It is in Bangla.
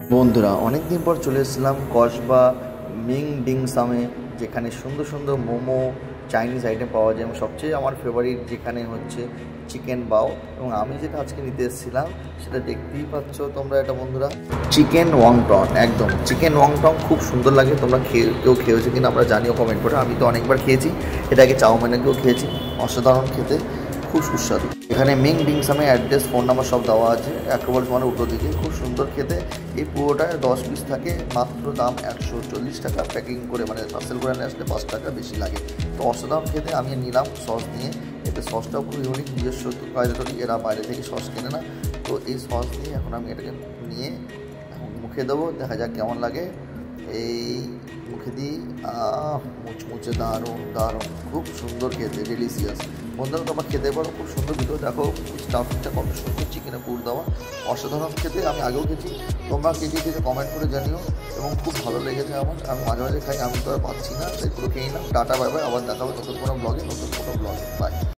বন্ধুরা অনেক দিন পর চলে এসেছিলাম কসবা মিং ডিংসামে, যেখানে সুন্দর সুন্দর মোমো চাইনিজ আইটেম পাওয়া যায় এবং সবচেয়ে আমার ফেভারিট যেখানে হচ্ছে চিকেন বাও। এবং আমি যেটা আজকে নিতে এসেছিলাম সেটা দেখতেই পাচ্ছ তোমরা, এটা বন্ধুরা চিকেন ওয়াংটং। একদম চিকেন ওয়াংটং খুব সুন্দর লাগে। তোমরা কেউ খেয়েছো কিনা আমরা জানিও কমেন্ট করে। আমি তো অনেকবার খেয়েছি, এটাকে চাউমিনেকেও খেয়েছি, অসাধারণ খেতে, খুব সুস্বাদু। এখানে মিং ডিংসামে অ্যাড্রেস, ফোন নাম্বার সব দেওয়া আছে। একেবারে মানে উল্টো দিকে, খুব সুন্দর খেতে। এই পুরোটায় 10 পিস থাকে, মাত্র দাম 140 টাকা। প্যাকিং করে মানে পার্সেল করে নিয়ে আসলে 5 টাকা বেশি লাগে। তো অসাধারণ খেতে। আমি নিলাম সস নিয়ে, এতে সসটাও খুব ইউনিক, নিজস্ব কায়দা তৈরি, এরা বাইরে থেকে সস কেনে না। তো এই সস দিয়ে এখন আমি এটাকে নিয়ে মুখে দেবো, দেখা যাক কেমন লাগে। এই মুখে দিই, মুচমুচে, দারুণ দারুণ, খুব সুন্দর খেতে, ডেলিশিয়াস। বন্ধুরা তোমরা খেতে পারো, খুব সুন্দর ভিডিও দেখো, স্টাফিংটা কত সুন্দর, চিকেনে পুর দেওয়া, অসাধারণ খেতে। আমি আগেও খেয়েছি, তোমরা খেতে কমেন্ট করে জানিও। এবং খুব ভালো লেগেছে আমার, আমি মাঝে মাঝে খাই, আমি তো আর পাচ্ছি না, তাই পুরো খেয়ে নিলাম। টাটা, বাই বাই, আবার দেখাবো নতুন কোনো ব্লগে, বাই।